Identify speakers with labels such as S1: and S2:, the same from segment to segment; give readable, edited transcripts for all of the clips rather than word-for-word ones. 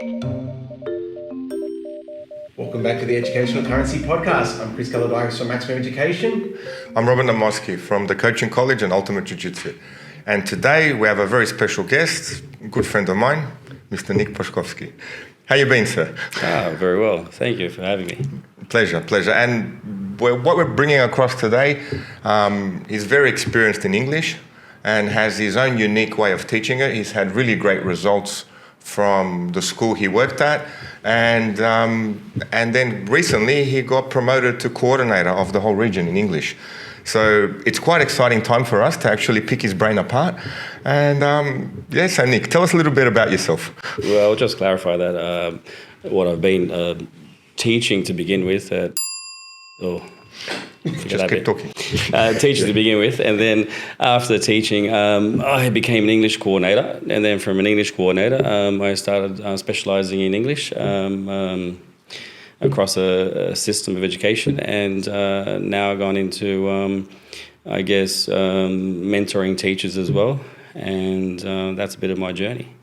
S1: Welcome back to the Educational Currency Podcast. I'm Chris Galladakis from Maximum Education.
S2: I'm Robin Namoski from the Coaching College and Ultimate Jiu-Jitsu. And today we have a very special guest, a good friend of mine, Mr. Nick Boskovski. How you been, sir?
S3: Very well. Thank you for having me.
S2: Pleasure. And what we're bringing across today, he's very experienced in English and has his own unique way of teaching it. He's had really great results from the school he worked at, and then recently he got promoted to coordinator of the whole region in English. So it's quite exciting time for us to actually pick his brain apart. And so Nick, tell us a little bit about yourself.
S3: Well, I'll just clarify that what I've been teaching to begin with.
S2: Just keep talking.
S3: Teaching to begin with, and then after teaching, I became an English coordinator, and then from an English coordinator, I started specialising in English across a system of education, and now I've gone into, mentoring teachers as well, and that's a bit of my journey.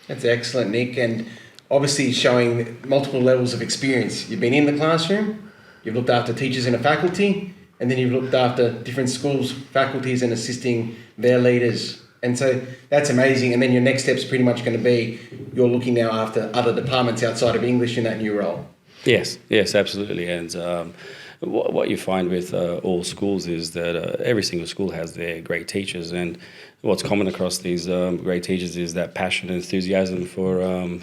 S1: That's excellent, Nick, and obviously showing multiple levels of experience. You've been in the classroom, you've looked after teachers in a faculty, and then you've looked after different schools, faculties, and assisting their leaders. And so that's amazing. And then your next step's pretty much going to be you're looking now after other departments outside of English in that new role.
S3: Yes, absolutely. And what you find with all schools is that every single school has their great teachers. And what's common across these great teachers is that passion and enthusiasm for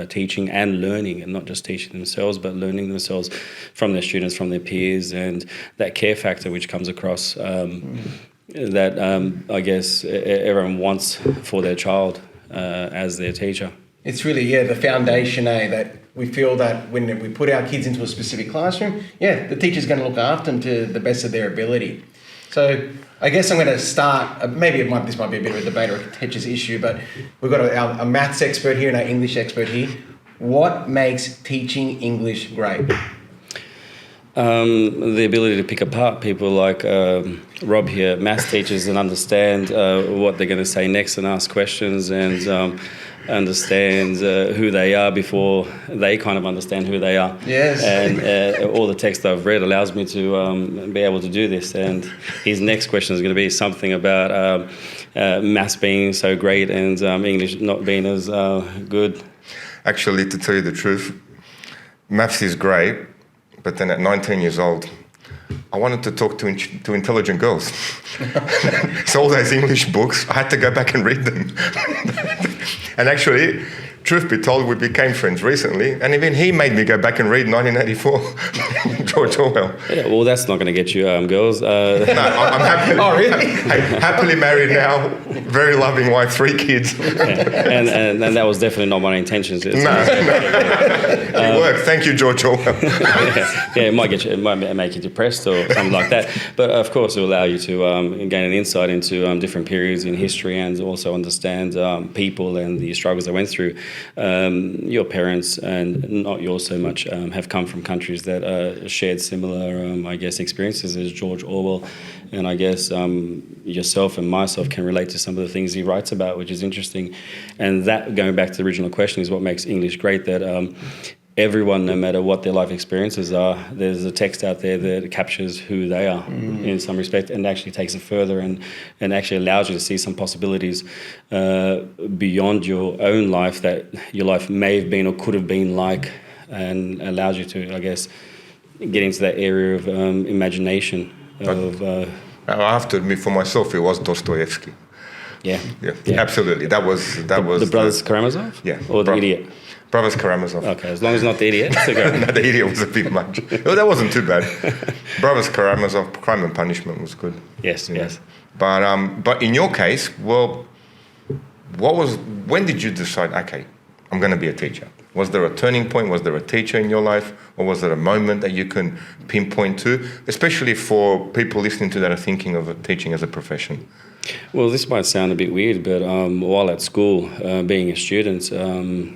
S3: teaching and learning, and not just teaching themselves, but learning themselves from their students, from their peers, and that care factor which comes across that everyone wants for their child as their teacher.
S1: It's really, the foundation, that we feel that when we put our kids into a specific classroom, the teacher's going to look after them to the best of their ability. So I guess I'm going to start, this might be a bit of a debate or a contentious issue, but we've got a maths expert here and an English expert here. What makes teaching English great?
S3: The ability to pick apart people like Rob here, maths teachers, and understand what they're going to say next and ask questions and understand who they are before they kind of understand who they are.
S1: Yes.
S3: And all the text I've read allows me to be able to do this. And his next question is going to be something about maths being so great and English not being as good. Actually,
S2: to tell you the truth, maths is great, but then at 19 years old, I wanted to talk to intelligent girls. So all those English books, I had to go back and read them. And actually, truth be told, we became friends recently, and even he made me go back and read 1984, George Orwell.
S3: Yeah, well, that's not going to get you girls.
S2: No, I'm happily, happily married now, very loving wife, 3 kids.
S3: And that was definitely not my intentions.
S2: No. It worked. Thank you, George Orwell.
S3: It might make you depressed or something like that. But of course, it will allow you to gain an insight into different periods in history and also understand people and the struggles they went through. Your parents, and not yours so much, have come from countries that shared similar, experiences as George Orwell. And I guess yourself and myself can relate to some of the things he writes about, which is interesting. And that, going back to the original question, is what makes English great, that everyone, no matter what their life experiences are, there's a text out there that captures who they are in some respect, and actually takes it further and actually allows you to see some possibilities beyond your own life that your life may have been or could have been like, and allows you to, get into that area of imagination. I
S2: have to admit, for myself, it was Dostoevsky.
S3: Yeah,
S2: absolutely. That was
S3: the Brothers Karamazov.
S2: Yeah,
S3: or the Idiot.
S2: Brothers Karamazov.
S3: Okay, as long as not the Idiot.
S2: No, the Idiot was a bit much. Well, that wasn't too bad. Brothers Karamazov, Crime and Punishment was good.
S3: Yes.
S2: But in your case, when did you decide? Okay, I'm going to be a teacher. Was there a turning point? Was there a teacher in your life? Or was there a moment that you can pinpoint to, especially for people listening to that are thinking of teaching as a profession?
S3: Well, this might sound a bit weird, but while at school, being a student, and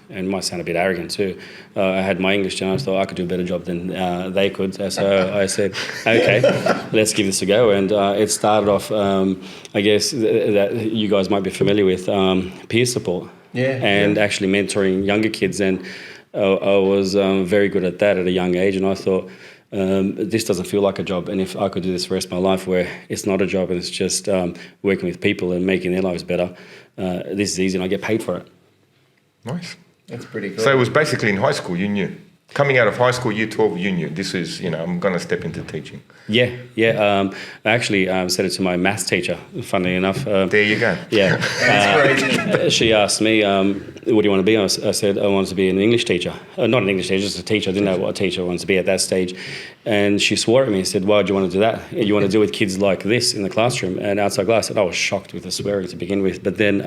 S3: it might sound a bit arrogant too, I had my English and I thought I could do a better job than they could. So I said, okay, let's give this a go. And it started off, that you guys might be familiar with, peer support. and actually mentoring younger kids. And I was very good at that at a young age. And I thought, this doesn't feel like a job. And if I could do this for the rest of my life where it's not a job and it's just working with people and making their lives better, this is easy and I get paid for it.
S2: Nice.
S1: That's pretty cool.
S2: So it was basically in high school, you knew. Coming out of high school, year 12, you knew this is, I'm going to step into teaching.
S3: Yeah. I actually said it to my maths teacher, funnily enough.
S2: There you go.
S3: Yeah.
S1: That's crazy.
S3: She asked me, what do you want to be? I said, I wanted to be an English teacher. Not an English teacher, just a teacher. I didn't know what a teacher wanted to be at that stage. And she swore at me and said, why do you want to do that? You want to deal with kids like this in the classroom and outside class? And I was shocked with the swearing to begin with. But then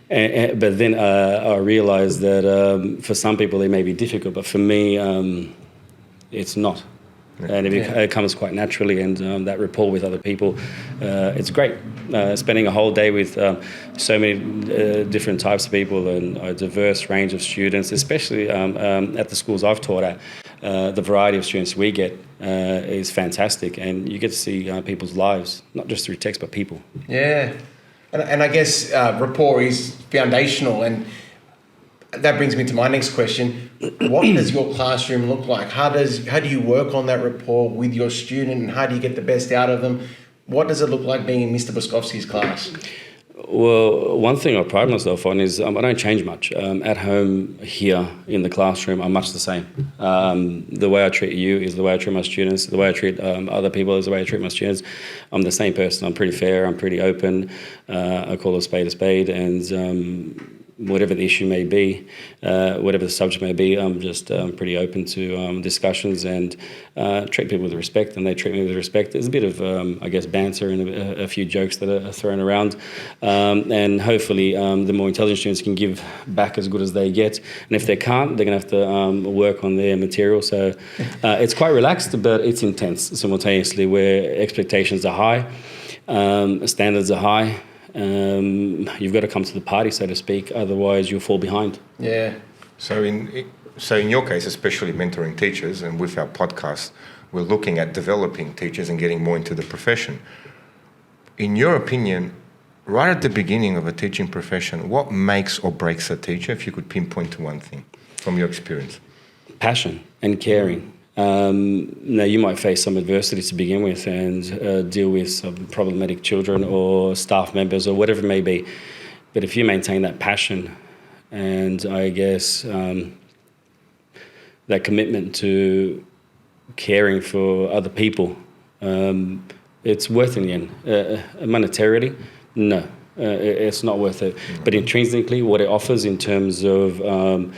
S3: I realised that for some people it may be difficult, but for me, it's not. And it comes quite naturally, and that rapport with other people, it's great. Spending a whole day with so many different types of people and a diverse range of students, especially at the schools I've taught at, the variety of students we get is fantastic, and you get to see people's lives, not just through text, but people.
S1: Yeah. And I guess rapport is foundational, and that brings me to my next question. What does your classroom look like? How do you work on that rapport with your student, and how do you get the best out of them? What does it look like being in Mr. Boskovski's class?
S3: Well, one thing I pride myself on is I don't change much. At home, here, in the classroom, I'm much the same. The way I treat you is the way I treat my students. The way I treat other people is the way I treat my students. I'm the same person. I'm pretty fair. I'm pretty open. I call a spade, and whatever the issue may be, whatever the subject may be, I'm just pretty open to discussions and treat people with respect, and they treat me with respect. There's a bit of, I guess, banter and a few jokes that are thrown around, and hopefully the more intelligent students can give back as good as they get, and if they can't, they're going to have to work on their material. So it's quite relaxed, but it's intense simultaneously, where expectations are high, standards are high. You've got to come to the party, so to speak, otherwise you'll fall behind.
S1: Yeah.
S2: So in your case, especially mentoring teachers, and with our podcast, we're looking at developing teachers and getting more into the profession. In your opinion, right at the beginning of a teaching profession, what makes or breaks a teacher, if you could pinpoint to one thing from your experience?
S3: Passion and caring. Now, you might face some adversity to begin with and deal with some problematic children or staff members or whatever it may be. But if you maintain that passion and, I guess, that commitment to caring for other people, it's worth it in the end. Monetarily, no, it's not worth it. But intrinsically, what it offers in terms of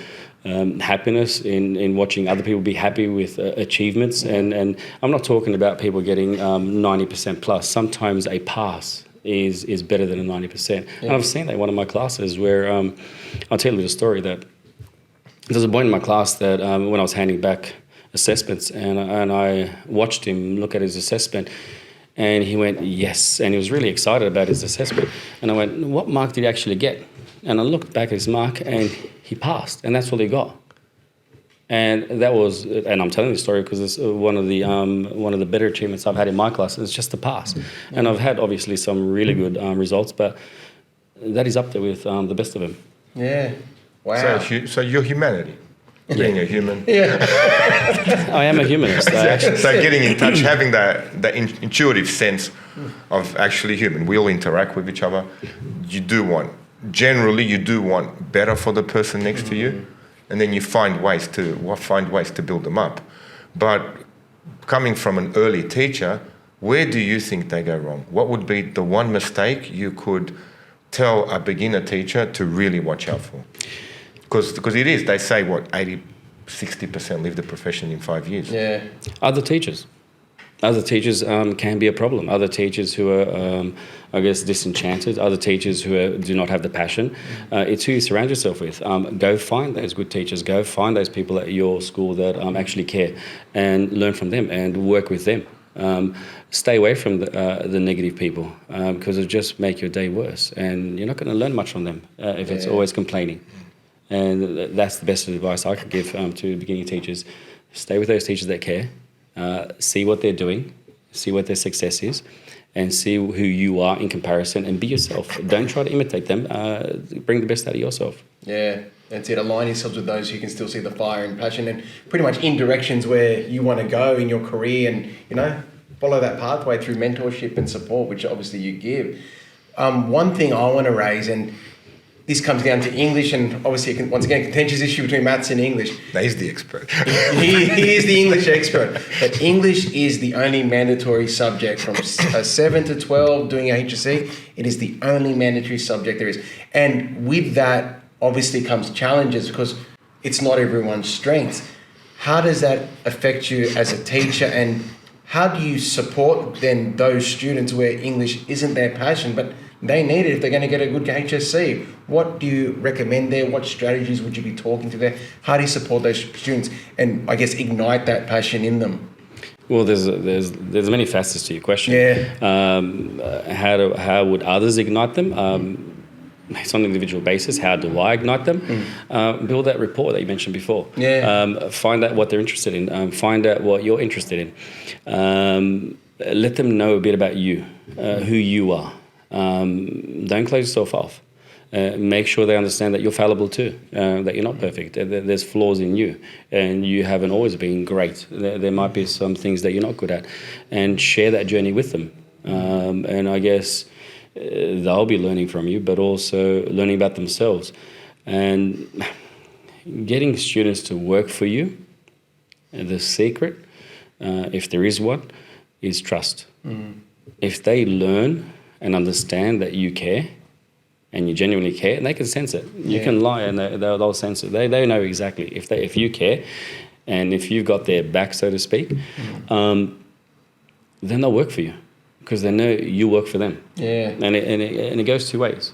S3: happiness in watching other people be happy with achievements, and I'm not talking about people getting 90% plus. Sometimes a pass is better than a 90%. And I've seen that in one of my classes where I'll tell you the story that there's a boy in my class that when I was handing back assessments and I watched him look at his assessment, and he went yes, and he was really excited about his assessment, and I went, what mark did he actually get? And I looked back at his mark and he passed, and that's all he got. And that was, and I'm telling the story because it's one of the better achievements I've had in my class. It's just a pass. And I've had obviously some really good results, but that is up there with the best of them.
S1: Yeah. Wow.
S2: So your humanity, being a human.
S1: Yeah.
S3: I am a humanist.
S2: So getting in touch, having that intuitive sense of actually human. We all interact with each other. Generally, you do want better for the person next to you, and then you find ways to build them up. But coming from an early teacher, where do you think they go wrong? What would be the one mistake you could tell a beginner teacher to really watch out for? Because it is, they say, 60% leave the profession in 5 years.
S1: Yeah.
S3: Other teachers can be a problem. Other teachers who are, I guess, disenchanted. Other teachers who do not have the passion. It's who you surround yourself with. Go find those good teachers. Go find those people at your school that actually care, and learn from them and work with them. Stay away from the negative people because it'll just make your day worse, and you're not going to learn much from them if it's always complaining. And that's the best advice I could give to beginning teachers. Stay with those teachers that care. See what they're doing, see what their success is, and see who you are in comparison and be yourself. Don't try to imitate them. Bring the best out of yourself.
S1: Yeah, that's it. Align yourselves with those who can still see the fire and passion and pretty much in directions where you want to go in your career and, follow that pathway through mentorship and support, which obviously you give. One thing I want to raise, and this comes down to English, and obviously, once again, a contentious issue between maths and English.
S2: He's the expert.
S1: he is the English expert. But English is the only mandatory subject from 7 to 12 doing a HSC. It is the only mandatory subject there is. And with that, obviously, comes challenges because it's not everyone's strength. How does that affect you as a teacher, and how do you support then those students where English isn't their passion, but they need it if they're going to get a good HSC? What do you recommend there? What strategies would you be talking to there? How do you support those students and, I guess, ignite that passion in them?
S3: Well, there's many facets to your question.
S1: Yeah.
S3: How would others ignite them? It's on an individual basis. How do I ignite them? Build that rapport that you mentioned before.
S1: Yeah.
S3: Find out what they're interested in. Find out what you're interested in. Let them know a bit about you, who you are. Don't close yourself off. Make sure they understand that you're fallible too, that you're not perfect. There's flaws in you, and you haven't always been great. There might be some things that you're not good at, and share that journey with them. And I guess they'll be learning from you, but also learning about themselves. And getting students to work for you, the secret, if there is one, is trust. If they learn and understand that you care, and you genuinely care, and they can sense it. You can lie, and they'll sense it. They know exactly if you care, and if you've got their back, so to speak, then they'll work for you because they know you work for them.
S1: Yeah.
S3: And it goes two ways.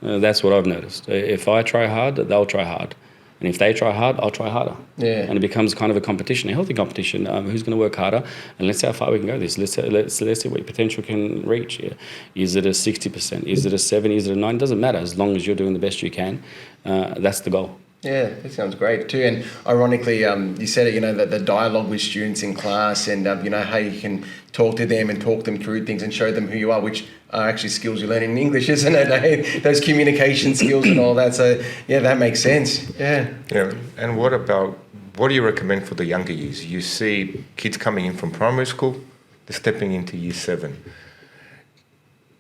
S3: That's what I've noticed. If I try hard, they'll try hard. And if they try hard, I'll try harder.
S1: Yeah.
S3: And it becomes kind of a competition, a healthy competition. Who's going to work harder? And let's see how far we can go this. Let's see what your potential can reach. Yeah. Is it a 60%? Is it a 70%? Is it a 9%? It doesn't matter as long as you're doing the best you can. That's the goal.
S1: Yeah, that sounds great too. And ironically, you said it, that the dialogue with students in class and, how you can talk to them and talk them through things and show them who you are, which are actually skills you learn in English, isn't it? Those communication skills and all that. So, yeah, that makes sense. Yeah.
S2: Yeah. And what do you recommend for the younger years? You see kids coming in from primary school, they're stepping into year 7.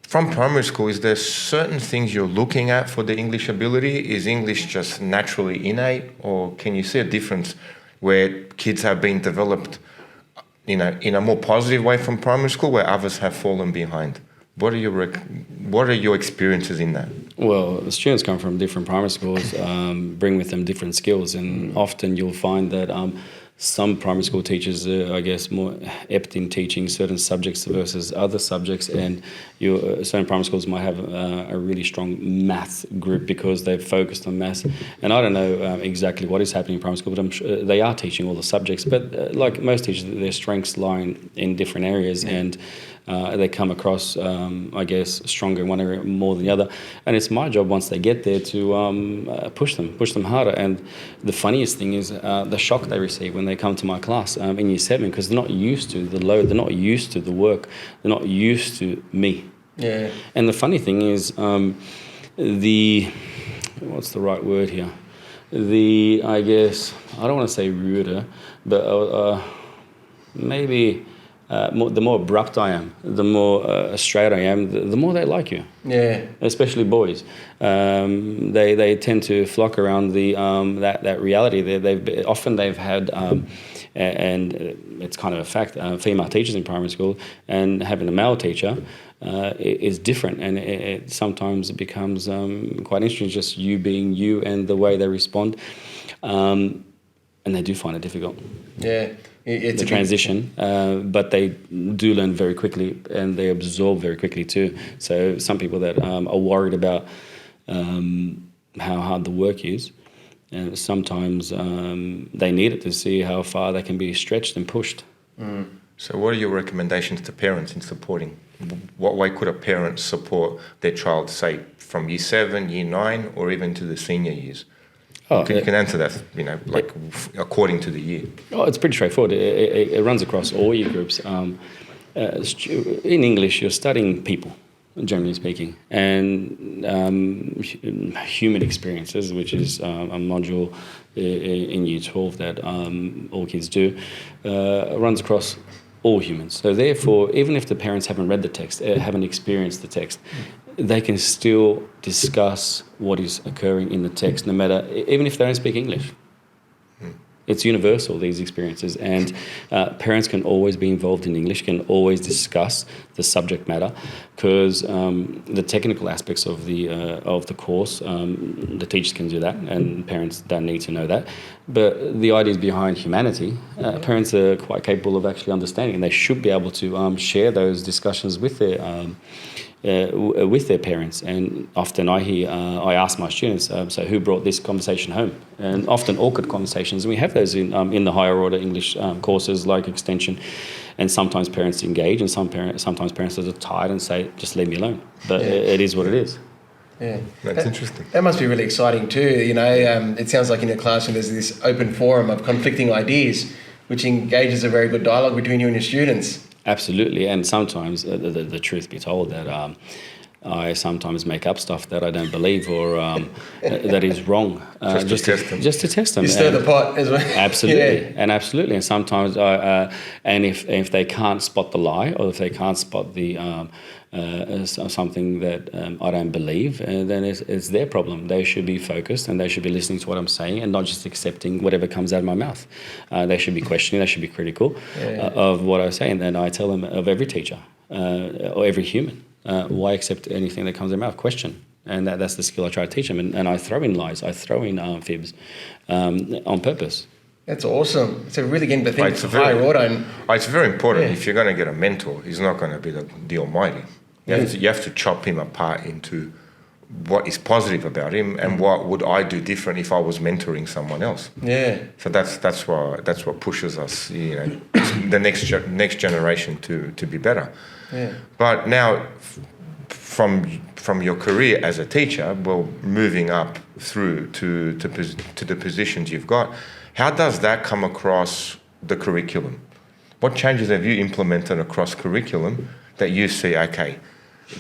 S2: From primary school, is there certain things you're looking at for the English ability? Is English just naturally innate, or can you see a difference where kids have been developed in a more positive way from primary school, where others have fallen behind? What are your experiences in that?
S3: Well, the students come from different primary schools, bring with them different skills, and often you'll find that some primary school teachers are, I guess, more apt in teaching certain subjects versus other subjects, and certain primary schools might have a really strong math group because they've focused on maths. And I don't know exactly what is happening in primary school, but I'm sure they are teaching all the subjects. But like most teachers, their strengths lie in different areas, and they come across, I guess, stronger in one area more than the other. And it's my job once they get there to push them harder. And the funniest thing is the shock they receive when they come to my class in year 7, because they're not used to the load, they're not used to the work, they're not used to me.
S1: Yeah.
S3: And the funny thing is, what's the right word here? I guess, I don't want to say ruder, but maybe the more abrupt I am, the more straight I am, the more they like you.
S1: Yeah.
S3: Especially boys. They tend to flock around that reality. They've had, and it's kind of a fact, female teachers in primary school, and having a male teacher is different, and it sometimes it becomes quite interesting, just you being you and the way they respond, and they do find it difficult.
S1: Yeah. It's
S3: the transition, but they do learn very quickly, and they absorb very quickly too. So some people that are worried about how hard the work is, and sometimes they need it to see how far they can be stretched and pushed.
S2: So what are your recommendations to parents in supporting? What way could a parent support their child, say, from year 7, year 9, or even to the senior years? You can answer that, according to the year.
S3: Oh, it's pretty straightforward. It runs across all year groups. in English, you're studying people, generally speaking, and human experiences, which is a module in Year 12 that all kids do, runs across all humans. So therefore, even if the parents haven't read the text, haven't experienced the text, they can still discuss what is occurring in the text, no matter, even if they don't speak English. It's universal, these experiences, and parents can always be involved in English, can always discuss the subject matter, because the technical aspects of the course, the teachers can do that, and parents don't need to know that. But the ideas behind humanity, parents are quite capable of actually understanding, and they should be able to share those discussions with their parents. And often I ask my students, so who brought this conversation home? And often awkward conversations, and we have those in the higher order English courses like extension. And sometimes parents engage, and sometimes parents are tired and say, just leave me alone. But it is what it is.
S1: Yeah,
S2: that's interesting.
S1: That must be really exciting too. You know, it sounds like in your classroom there's this open forum of conflicting ideas, which engages a very good dialogue between you and your students.
S3: Absolutely, and sometimes the truth be told that I sometimes make up stuff that I don't believe or that is wrong.
S2: Just to test them.
S1: You stir the pot as well.
S3: Absolutely, absolutely. And sometimes and if they can't spot the lie, or if they can't spot the something that I don't believe, then it's their problem. They should be focused, and they should be listening to what I'm saying, and not just accepting whatever comes out of my mouth. They should be questioning. They should be critical of what I say, and then I tell them of every teacher or every human. Why accept anything that comes out of their mouth? Question. And that's the skill I try to teach them. And I throw in lies, I throw in fibs on purpose.
S1: That's awesome. It's a really getting to think higher order.
S2: It's very important. If you're going to get a mentor, he's not going to be the almighty. You have to chop him apart into what is positive about him and what would I do different if I was mentoring someone else.
S1: Yeah.
S2: So that's what pushes us, the next generation to be better.
S1: Yeah.
S2: But now, from your career as a teacher, well, moving up through to the positions you've got, how does that come across the curriculum? What changes have you implemented across curriculum that you see, okay,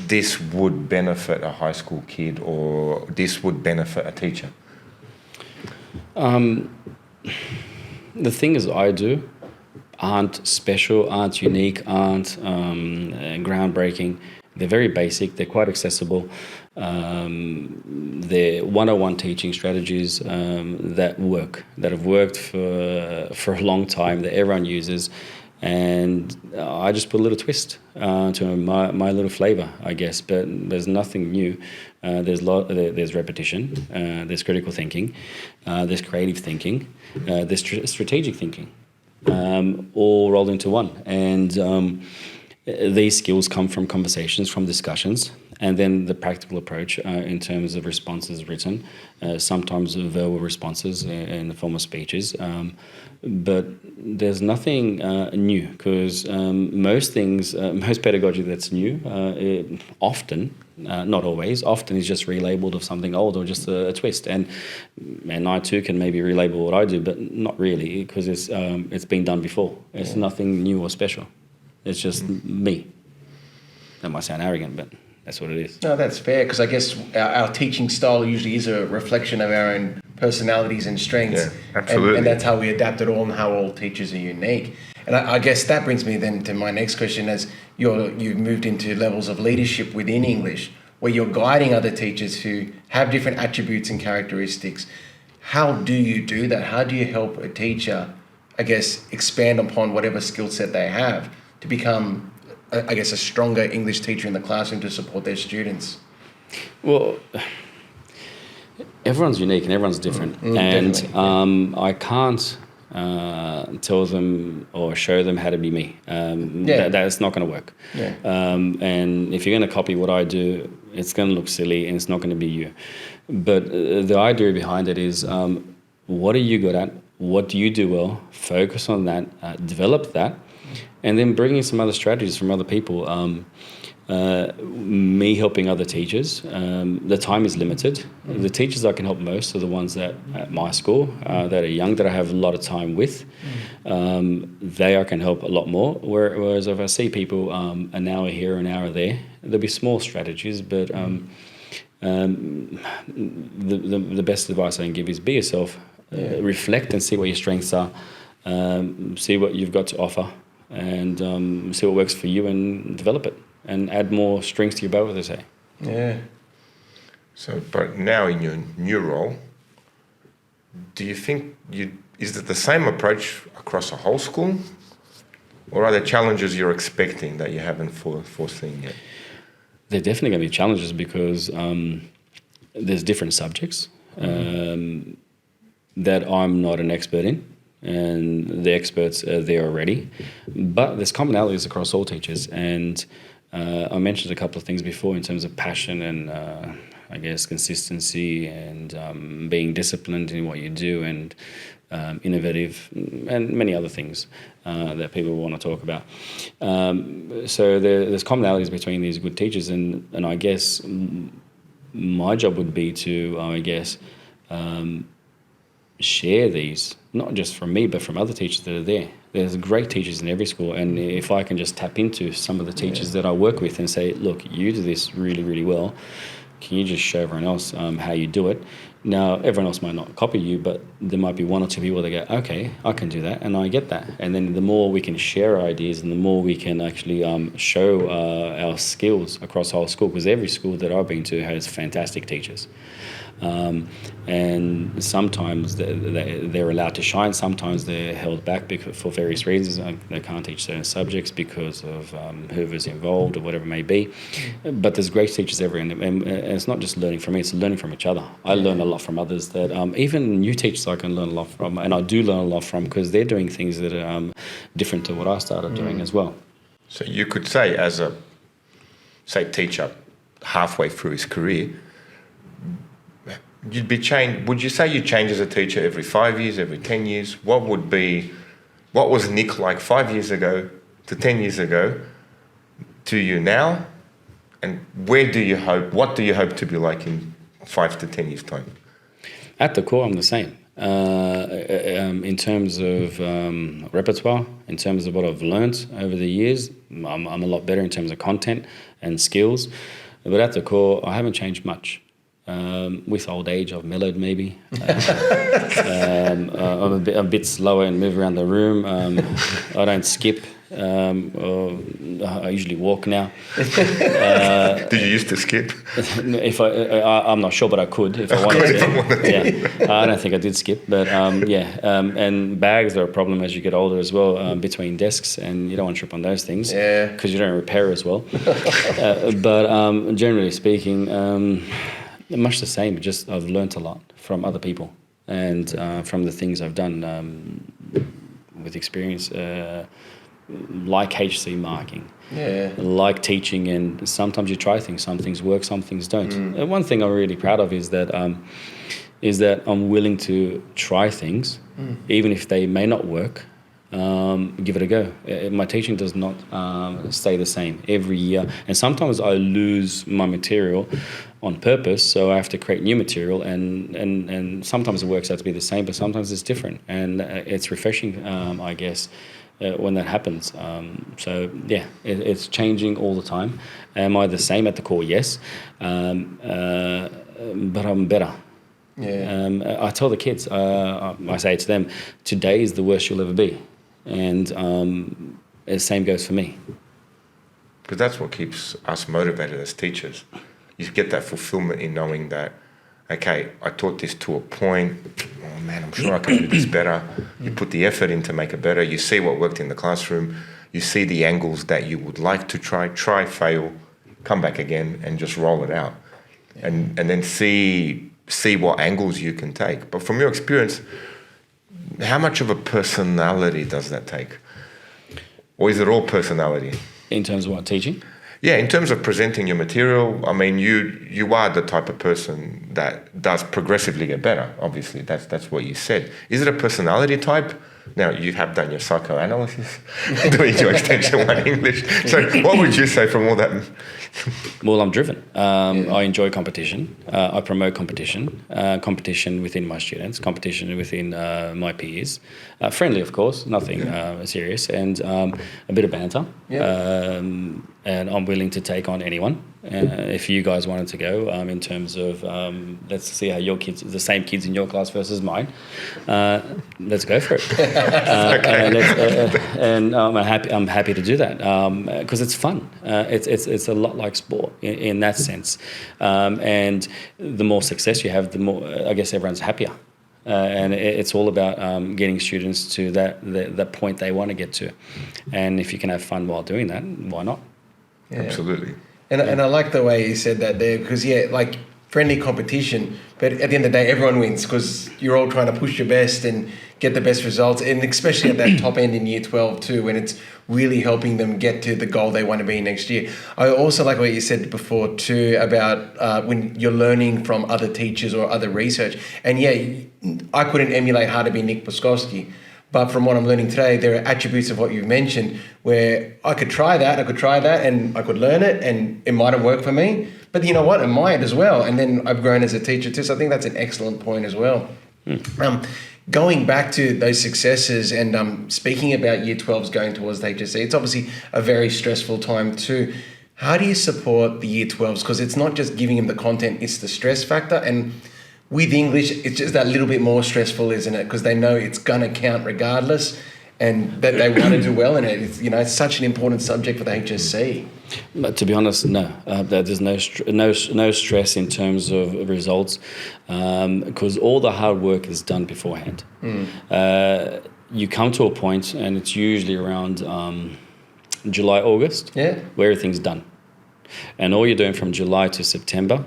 S2: this would benefit a high school kid, or this would benefit a teacher?
S3: The things I do aren't special, aren't unique, aren't groundbreaking. They're very basic. They're quite accessible. They're one-on-one teaching strategies that have worked for a long time, that everyone uses. And I just put a little twist to my little flavour, I guess. But there's nothing new. There's repetition. There's critical thinking. There's creative thinking. There's strategic thinking. All rolled into one. And these skills come from conversations, from discussions, and then the practical approach in terms of responses written, sometimes verbal responses in the form of speeches. But there's nothing new, because most pedagogy that's new, often, not always, often is just relabeled of something old or just a twist. And I too can maybe relabel what I do, but not really, because it's been done before. It's nothing new or special. It's just me. That might sound arrogant, but that's what it is.
S1: No, that's fair, because I guess our teaching style usually is a reflection of our own personalities and strengths.
S2: Yeah, absolutely.
S1: And that's how we adapt it all, and how all teachers are unique. And I guess that brings me then to my next question, as you've moved into levels of leadership within English, where you're guiding other teachers who have different attributes and characteristics. How do you do that? How do you help a teacher, I guess, expand upon whatever skill set they have to become, I guess, a stronger English teacher in the classroom to support their students?
S3: Well, everyone's unique and everyone's different. And I can't tell them or show them how to be me. That's not going to work.
S1: Yeah.
S3: And if you're going to copy what I do, it's going to look silly and it's not going to be you. But the idea behind it is, what are you good at? What do you do well? Focus on that, develop that, and then bring in some other strategies from other people. me helping other teachers, the time is limited. The teachers I can help most are the ones that at my school that are young, that I have a lot of time with. They I can help a lot more. Whereas if I see people an hour here, an hour there, there'll be small strategies, but the best advice I can give is be yourself, reflect and see what your strengths are, see what you've got to offer, and see what works for you and develop it and add more strings to your bow, as they say.
S1: Yeah.
S2: So, but now in your new role, do you think is it the same approach across a whole school, or are there challenges you're expecting that you haven't foreseen yet?
S3: There are definitely going to be challenges because there's different subjects that I'm not an expert in, and the experts are there already. But there's commonalities across all teachers, and I mentioned a couple of things before in terms of passion and I guess consistency and being disciplined in what you do, and innovative, and many other things that people want to talk about. So there's commonalities between these good teachers, and I guess my job would be to, share these, not just from me, but from other teachers that are there. There's great teachers in every school, and if I can just tap into some of the teachers that I work with and say, look, you do this really, really well, can you just show everyone else how you do it? Now, everyone else might not copy you, but there might be one or two people that go, okay, I can do that, and I get that. And then the more we can share ideas, and the more we can actually show our skills across the whole school, because every school that I've been to has fantastic teachers. And sometimes they're allowed to shine, sometimes they're held back for various reasons. They can't teach certain subjects because of whoever's involved or whatever it may be. But there's great teachers everywhere, and it's not just learning from me, it's learning from each other. I learn a lot from others that even new teachers I can learn a lot from, and I do learn a lot from, because they're doing things that are different to what I started doing as well.
S2: So you could say, as a teacher halfway through his career, would you say you change as a teacher every 5 years, every 10 years? What was Nick like 5 years ago to 10 years ago to you now? And what do you hope to be like in 5 to 10 years' time?
S3: At the core, I'm the same. In terms of repertoire, in terms of what I've learnt over the years, I'm a lot better in terms of content and skills. But at the core, I haven't changed much. With old age, I've mellowed maybe. I'm a bit slower and move around the room. I don't skip. I usually walk now.
S2: Did you used to skip?
S3: If I'm not sure, but I could if I wanted to. Yeah, I don't think I did skip, but and bags are a problem as you get older as well, between desks, and you don't want to trip on those things because you don't repair as well. But generally speaking, much the same. Just I've learnt a lot from other people and from the things I've done with experience. Like HC marking, like teaching, and sometimes you try things, some things work, some things don't. And one thing I'm really proud of is that I'm willing to try things, even if they may not work. Give it a go. My teaching does not stay the same every year, and sometimes I lose my material on purpose, so I have to create new material, and sometimes it works out to be the same, but sometimes it's different, and it's refreshing, I guess. When that happens. It's changing all the time. Am I the same at the core? Yes. But I'm better. I tell the kids, I say to them, today is the worst you'll ever be. And the same goes for me.
S2: Because that's what keeps us motivated as teachers. You get that fulfillment in knowing that, okay, I taught this to a point. Oh man, I'm sure I can do this better. You put the effort in to make it better. You see what worked in the classroom. You see the angles that you would like to try, fail, come back again, and just roll it out, and then see what angles you can take. But from your experience, how much of a personality does that take, or is it all personality?
S3: In terms of what, teaching?
S2: Yeah, in terms of presenting your material, I mean, you are the type of person that does progressively get better. Obviously, that's what you said. Is it a personality type, Now, you have done your psychoanalysis, doing your Extension 1 English. So what would you say from all that?
S3: Well, I'm driven. I enjoy competition. I promote competition, competition within my students, competition within my peers. Friendly, of course, nothing serious, and a bit of banter.
S1: Yeah.
S3: And I'm willing to take on anyone. If you guys wanted to go, in terms of let's see how your kids, the same kids in your class versus mine, let's go for it. And I'm happy to do that because it's fun. It's a lot like sport in that sense. And the more success you have, the more I guess everyone's happier. And it's all about getting students to that point they want to get to. And if you can have fun while doing that, why not?
S1: Yeah.
S2: Absolutely.
S1: And I like the way you said that there, because like friendly competition, but at the end of the day, everyone wins because you're all trying to push your best and get the best results, and especially at that top end in year 12 too, when it's really helping them get to the goal they want to be next year. I also like what you said before too about when you're learning from other teachers or other research. And I couldn't emulate how to be Nick Boskovski, but from what I'm learning today, there are attributes of what you've mentioned where I could try that, and I could learn it, and it might have worked for me. But you know what? It might as well. And then I've grown as a teacher too. So I think that's an excellent point as well. Going back to those successes and speaking about year 12s going towards the HSC, it's obviously a very stressful time too. How do you support the year 12s? Because it's not just giving them the content, it's the stress factor. And with English, it's just that little bit more stressful, isn't it? Because they know it's going to count regardless, and that they want to do well in it. It's such an important subject for the HSC.
S3: But to be honest, no. There's no stress in terms of results because all the hard work is done beforehand. You come to a point, and it's usually around July, August, where everything's done. And all you're doing from July to September,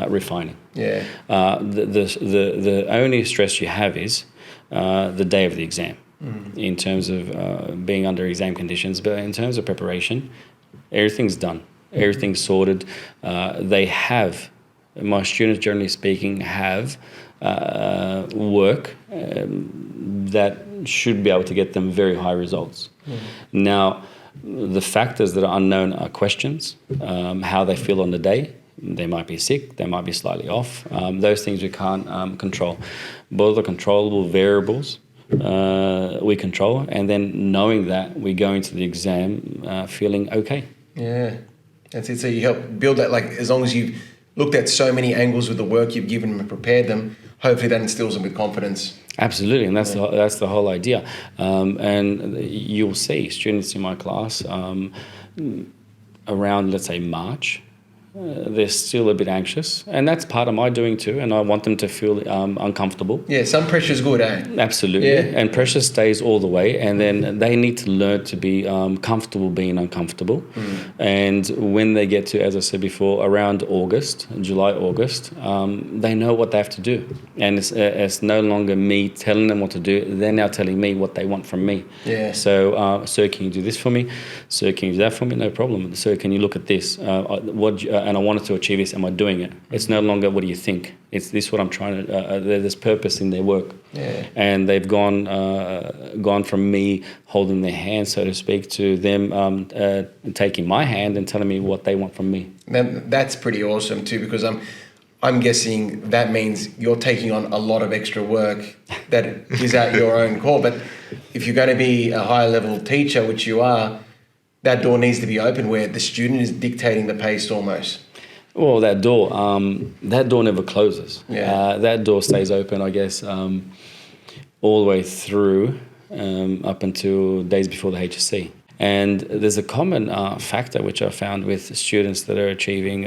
S3: refining.
S1: Yeah.
S3: The only stress you have is the day of the exam, in terms of being under exam conditions. But in terms of preparation, everything's done. Everything's sorted. My students, generally speaking, have work that should be able to get them very high results. Now, the factors that are unknown are questions, how they feel on the day. They might be sick, they might be slightly off. Those things we can't control. Both the controllable variables we control, and then knowing that we go into the exam feeling okay.
S1: Yeah, that's it. So you help build that, like, as long as you've looked at so many angles with the work you've given them and prepared them, hopefully that instills them with confidence.
S3: Absolutely, and that's the whole idea. And you'll see students in my class around, let's say, March, they're still a bit anxious, and that's part of my doing too, and I want them to feel uncomfortable.
S1: Yeah, some pressure's good, eh?
S3: Absolutely.
S1: Yeah.
S3: And pressure stays all the way, and then they need to learn to be comfortable being uncomfortable. And when they get to, as I said before, around July, August, they know what they have to do, and it's no longer me telling them what to do. They're now telling me what they want from me.
S1: Yeah.
S3: So, sir, can you do this for me? Sir, can you do that for me? No problem. Sir, can you look at this? And I wanted to achieve this. Am I doing it? It's no longer what do you think. It's this what I'm trying to. There's purpose in their work.
S1: Yeah.
S3: And they've gone from me holding their hand, so to speak, to them taking my hand and telling me what they want from me.
S1: That's pretty awesome too, because I'm guessing that means you're taking on a lot of extra work that is at your own call. But if you're going to be a higher level teacher, which you are, that door needs to be open where the student is dictating the pace almost.
S3: Well, that door never closes.
S1: Yeah.
S3: That door stays open, I guess, all the way through up until days before the HSC. And there's a common factor which I found with students that are achieving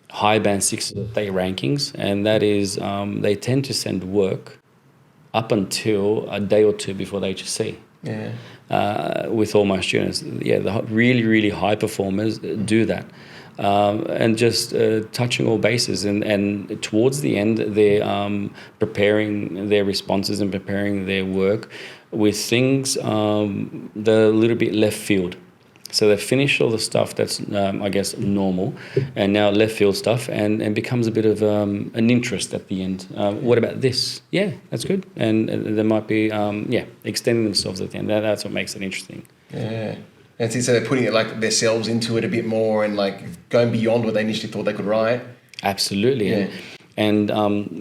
S3: high band 6 day rankings, and that is they tend to send work up until a day or two before the HSC.
S1: Yeah.
S3: With all my students. The really, really high performers do that. And just touching all bases. And towards the end, they're preparing their responses and preparing their work with things that are a little bit left field. So they finish all the stuff that's, I guess, normal, and now left field stuff, and becomes a bit of an interest at the end. What about this? Yeah, that's good. And there might be, extending themselves at the end. That's what makes it interesting.
S1: Yeah. And so they're putting it like themselves into it a bit more and like going beyond what they initially thought they could write.
S3: Absolutely.
S1: Yeah.
S3: And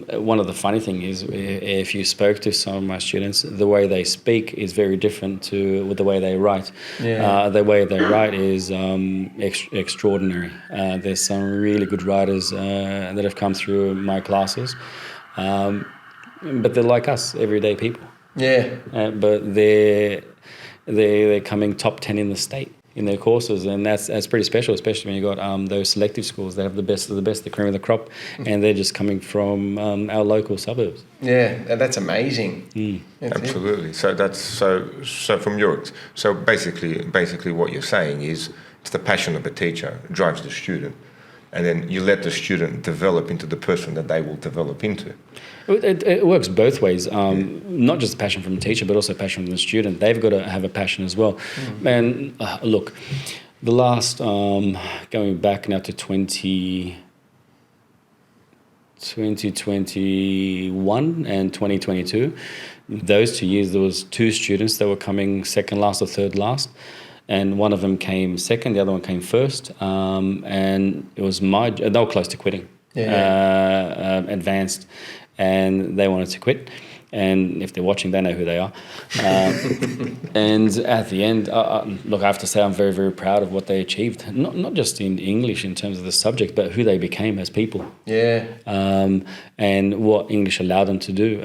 S3: one of the funny things is, if you spoke to some of my students, the way they speak is very different to the way they write.
S1: Yeah.
S3: The way they write is extraordinary. There's some really good writers that have come through my classes, but they're like us, everyday people.
S1: Yeah.
S3: But they're coming top 10 in the state in their courses, and that's pretty special, especially when you got those selective schools. They have the best of the best, the cream of the crop, and they're just coming from our local suburbs.
S1: Yeah, that's amazing. That's
S2: Absolutely.
S1: it.
S2: So that's so from your basically what you're saying is it's the passion of the teacher drives the student, and then you let the student develop into the person that they will develop into.
S3: It works both ways. Not just passion from the teacher, but also passion from the student. They've got to have a passion as well. And look, the last, going back now to 2021 and 2022, those 2 years, there was 2 students that were coming second last or third last. And one of them came second, the other one came first. And it was they were close to quitting.
S1: Yeah.
S3: Advanced. And they wanted to quit. And if they're watching, they know who they are. And at the end, look, I have to say I'm very, very proud of what they achieved. Not just in English in terms of the subject, but who they became as people.
S1: Yeah.
S3: And what English allowed them to do,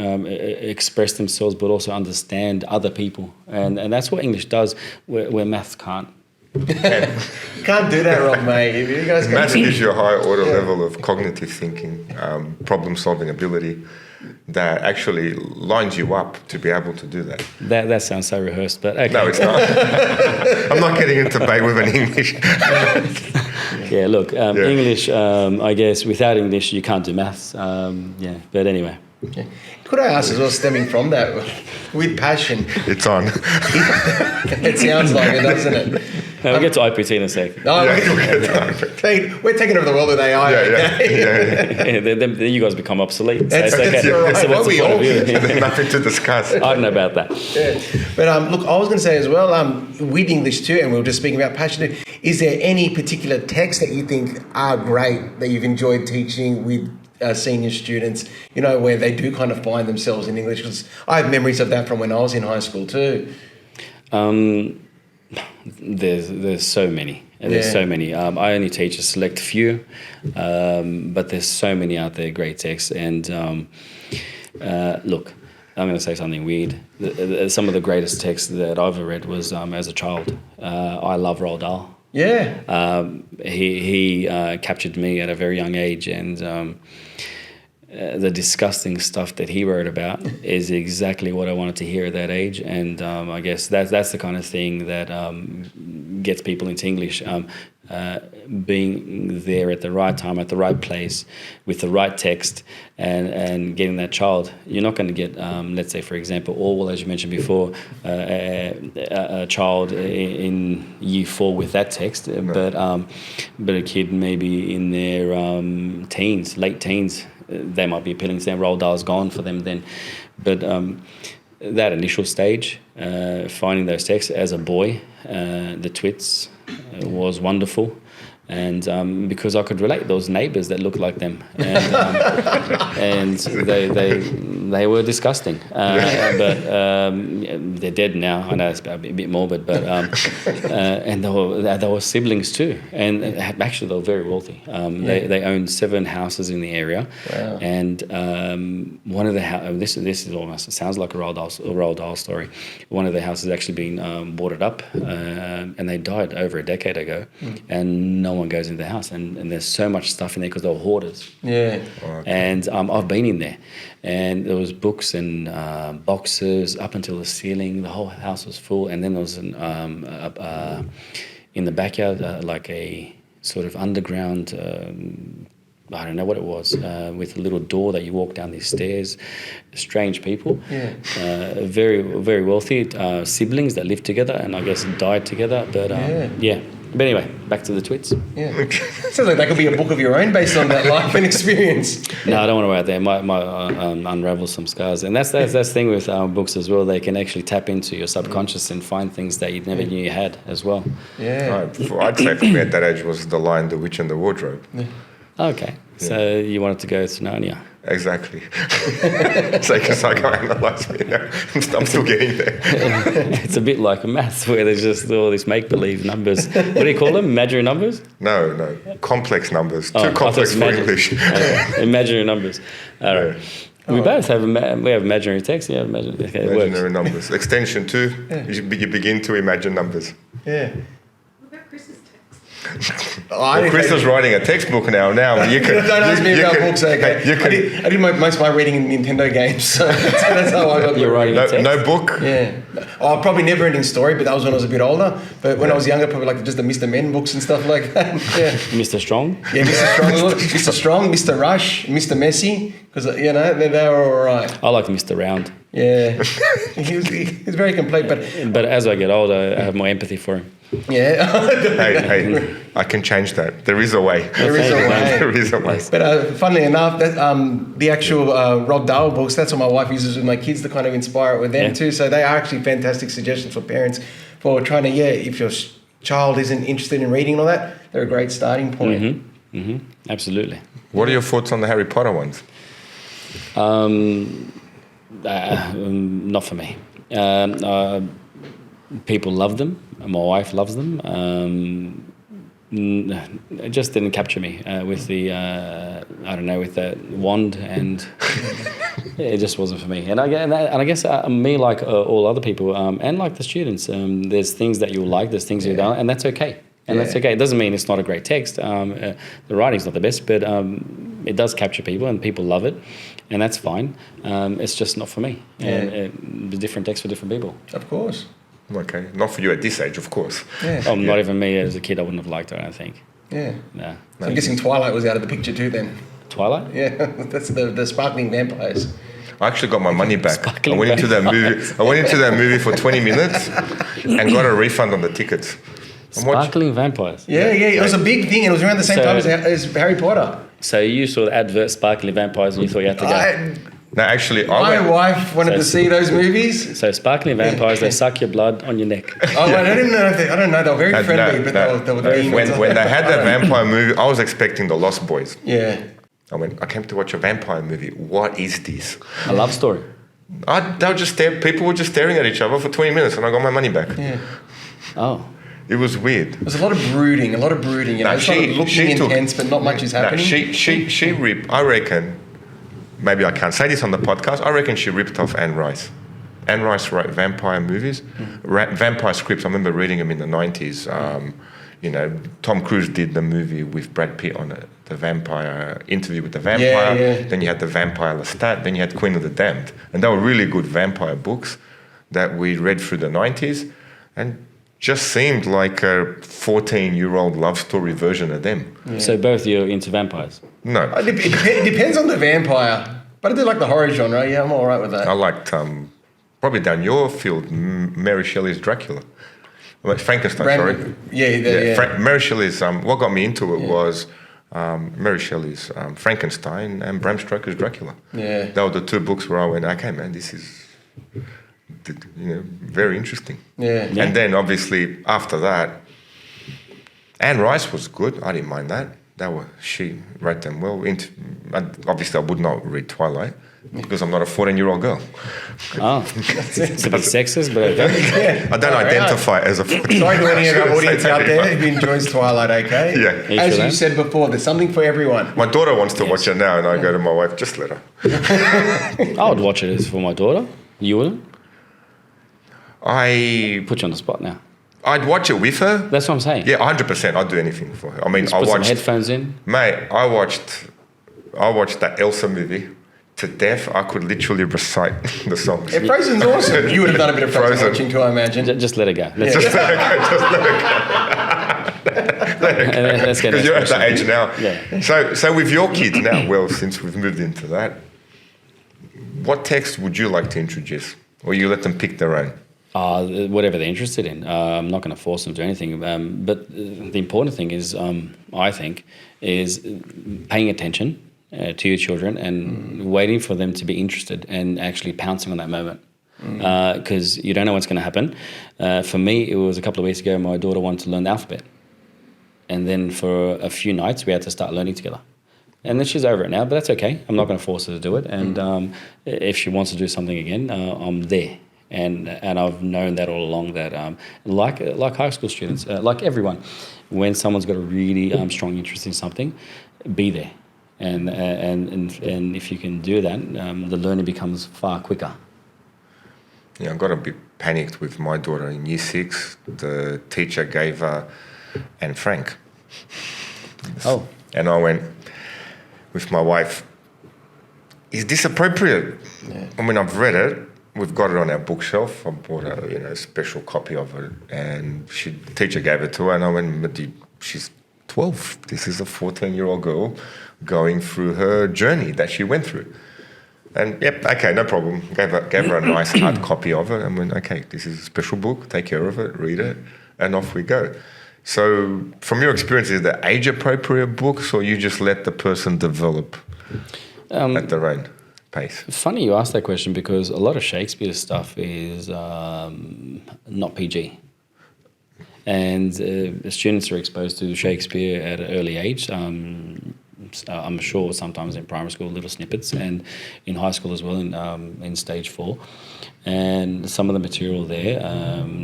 S3: express themselves, but also understand other people. And that's what English does, where maths can't.
S1: You can't do that, Rob, mate. You guys can.
S2: Maths gives you a higher order level of cognitive thinking, problem-solving ability that actually lines you up to be able to do that.
S3: That sounds so rehearsed, but okay.
S2: No, it's not. I'm not getting into debate with an English.
S3: Yeah, look, English, I guess without English you can't do maths. But anyway.
S1: Yeah. Could I ask as well, stemming from that, with passion?
S2: It's on.
S1: It sounds like it, doesn't it?
S3: We'll get to IPT in a sec.
S1: No,
S2: Yeah,
S1: we're taking over the world with AI. Okay?
S3: Then you guys become obsolete.
S1: That's
S3: okay.
S1: all right.
S3: So what's
S1: Well,
S3: the
S1: we
S3: point
S1: all
S3: of view?
S2: There's nothing to discuss.
S3: I don't know about that.
S1: Yeah. But look, I was going to say as well, with English too, and we were just speaking about passion, is there any particular texts that you think are great that you've enjoyed teaching with senior students, where they do kind of find themselves in English? Because I have memories of that from when I was in high school too.
S3: There's so many. There's so many. I only teach a select few, but there's so many out there, great texts. And look, I'm going to say something weird. Some of the greatest texts that I've ever read was as a child. I love Roald Dahl.
S1: Yeah.
S3: He captured me at a very young age, and the disgusting stuff that he wrote about is exactly what I wanted to hear at that age. And I guess that's the kind of thing that gets people into English. Being there at the right time, at the right place, with the right text, and getting that child. You're not going to get, let's say, for example, Orwell, as you mentioned before, a child in year 4 with that text, but a kid maybe in their late teens, they might be appealing to them. Roald Dahl's gone for them then. But that initial stage, finding those texts as a boy, the twits, was wonderful. And because I could relate, those neighbours that looked like them, and they were disgusting. But they're dead now. I know it's a bit morbid, but and they were siblings too. And actually, they were very wealthy. They owned 7 houses in the area,
S1: wow. And
S3: one of the this is almost, it sounds like a Roald Dahl story. One of the houses actually been boarded up, and they died over a decade ago, and no one goes into the house, and there's so much stuff in there because they were hoarders.
S1: Yeah.
S2: Okay.
S3: And I've been in there, and there was books and boxes up until the ceiling. The whole house was full, and then there was in the backyard like a sort of underground I don't know what it was, with a little door that you walk down these stairs. Strange people, very, very wealthy, siblings that lived together and I guess died together. But yeah. But anyway, back to the twits.
S1: Yeah. Sounds like that could be a book of your own based on that life and experience.
S3: No, I don't want to write there. Might unravel some scars. And that's the thing with books as well. They can actually tap into your subconscious and find things that you never knew you had as well.
S1: Yeah.
S2: I'd say for me at that age was The Lion, the Witch and the Wardrobe.
S1: Yeah.
S3: Okay. So you wanted to go to Narnia.
S2: Exactly. So you can psychoanalyze me now. I'm still getting there.
S3: It's a bit like a maths where there's just all these make-believe numbers. What do you call them? Imaginary numbers?
S2: No. Complex numbers. Too complex for English.
S3: Okay. Imaginary numbers. All right.
S2: Yeah.
S3: We both have imaginary text. Yeah,
S2: Imaginary numbers. Extension 2, you begin to imagine numbers.
S1: Yeah.
S4: What about Chris's text?
S2: Well, Chris is writing a textbook now. You can,
S1: don't ask me about books, okay?
S2: You can,
S1: I did most of my reading in Nintendo games, so that's how I got
S3: You're writing a text?
S2: no book?
S1: Yeah. Oh, probably Never Ending Story, but that was when I was a bit older. But when I was younger, probably like just the Mr. Men books and stuff like that. Yeah.
S3: Mr. Strong?
S1: Yeah, Mr. Strong, Mr. Strong, Mr. Rush, Mr. Messi, because, they were all right.
S3: I like Mr. Round.
S1: Yeah. he was very complete,
S3: But as I get older, I have more empathy for him.
S1: yeah.
S2: Hey, I can change that. There is a way.
S1: There is a way.
S2: There is a way.
S1: But funnily enough, that the actual Roald Dahl books, that's what my wife uses with my kids to kind of inspire it with them too. So they are actually fantastic suggestions for parents for trying to, if your child isn't interested in reading and all that, they're a great starting point.
S3: Absolutely.
S2: What are your thoughts on the Harry Potter ones?
S3: Not for me. People love them. My wife loves them. It just didn't capture me with the with that wand, and it just wasn't for me. And I guess me, like all other people, and like the students, there's things that you'll like, there's things you don't, and that's okay. And that's okay. It doesn't mean it's not a great text. The writing's not the best, but it does capture people, and people love it, and that's fine. It's just not for me. And the different text for different people.
S1: Of course.
S2: Okay, not for you at this age, of course.
S1: Yeah.
S3: Not even me as a kid. I wouldn't have liked it, I don't think.
S1: Yeah.
S3: No.
S1: So I'm guessing Twilight was out of the picture too then.
S3: Twilight?
S1: Yeah, that's the sparkling vampires.
S2: I actually got my money back.
S3: Sparkling
S2: I went into that movie for 20 minutes and got a refund on the tickets.
S3: Sparkling vampires?
S1: Yeah, it was a big thing, and it was around the same time as Harry Potter.
S3: So you saw the advert Sparkling Vampires and you thought you had to go?
S2: No, actually,
S1: My wife wanted to see those movies.
S3: So Sparkling Vampires, they suck your blood on your neck.
S1: Oh, I didn't know. I don't know. They were very friendly, but they were demons.
S2: When they had that vampire movie, I was expecting The Lost Boys.
S1: Yeah.
S2: I came to watch a vampire movie. What is this?
S3: A love story.
S2: People were just staring at each other for 20 minutes, and I got my money back.
S1: Yeah.
S3: Oh.
S2: It was weird.
S1: There's a lot of brooding. It's looking intense, but not much is happening.
S2: She ripped, I reckon, maybe I can't say this on the podcast, I reckon she ripped off Anne Rice. Anne Rice wrote vampire movies, vampire scripts. I remember reading them in the 90s. Tom Cruise did the movie with Brad Pitt on it, the vampire interview with the vampire.
S1: Yeah.
S2: Then you had the Vampire Lestat. Then you had Queen of the Damned. And they were really good vampire books that we read through the 90s and just seemed like a 14-year-old love story version of them.
S3: Yeah. So both you're into vampires?
S2: No.
S1: It depends on the vampire. But I do like the horror genre. Yeah, I'm all right with that.
S2: I liked, probably down your field, Mary Shelley's Dracula. Frankenstein, sorry. Mary Shelley's, what got me into it was Mary Shelley's Frankenstein and Bram Stoker's Dracula.
S1: Yeah.
S2: They were the two books where I went, okay, man, this is very interesting.
S1: Yeah.
S2: And then obviously after that, Anne Rice was good. I didn't mind that. She wrote them well. Obviously I would not read Twilight because I'm not a 14-year-old girl.
S3: Oh, it's a bit sexist, but
S2: I don't identify as a 14-year-old.
S1: Sorry to any of our audience out there who enjoys Twilight, okay?
S2: Yeah.
S1: As you said before, there's something for everyone.
S2: My daughter wants to watch it now, and I go to my wife, just let her.
S3: I would watch it as for my daughter. You wouldn't?
S2: I
S3: put you on the spot now.
S2: I'd watch it with her.
S3: That's what I'm saying.
S2: Yeah, 100%. I'd do anything for her. I mean,
S3: Just put some headphones in.
S2: Mate, I watched that Elsa movie to death. I could literally recite the songs.
S1: Yeah, Frozen's awesome. You would have done a bit of Frozen watching too, I imagine.
S3: Just let it go. Let's,
S2: Just let it go. Just let it go.
S3: let's get
S2: Because you're at that age now.
S3: Yeah.
S2: So with your kids now, well, since we've moved into that, what text would you like to introduce? Or you let them pick their own?
S3: Whatever they're interested in. I'm not going to force them to anything. But the important thing is, I think, is paying attention to your children and waiting for them to be interested and actually pouncing on that moment. Because you don't know what's going to happen. For me, it was a couple of weeks ago, my daughter wanted to learn the alphabet. And then for a few nights, we had to start learning together. And then she's over it now, but that's okay. I'm not going to force her to do it. And if she wants to do something again, I'm there. And I've known that all along that, like high school students, like everyone, when someone's got a really strong interest in something, be there. And if you can do that, the learning becomes far quicker.
S2: Yeah, I got a bit panicked with my daughter in year 6. The teacher gave her Anne Frank.
S3: Oh.
S2: And I went with my wife, is this appropriate? Yeah. I mean, I've read it. We've got it on our bookshelf. I bought a special copy of it, and the teacher gave it to her, and I went, but she's 12. This is a 14-year-old girl going through her journey that she went through. And yep, okay, no problem. Gave her a nice hard copy of it, and went, okay, this is a special book. Take care of it, read it, and off we go. So, from your experience, is there age-appropriate books, or you just let the person develop at their own pace?
S3: Funny you asked that question, because a lot of Shakespeare stuff is not PG. And students are exposed to Shakespeare at an early age. I'm sure sometimes in primary school, little snippets, and in high school as well, in stage 4. And some of the material there,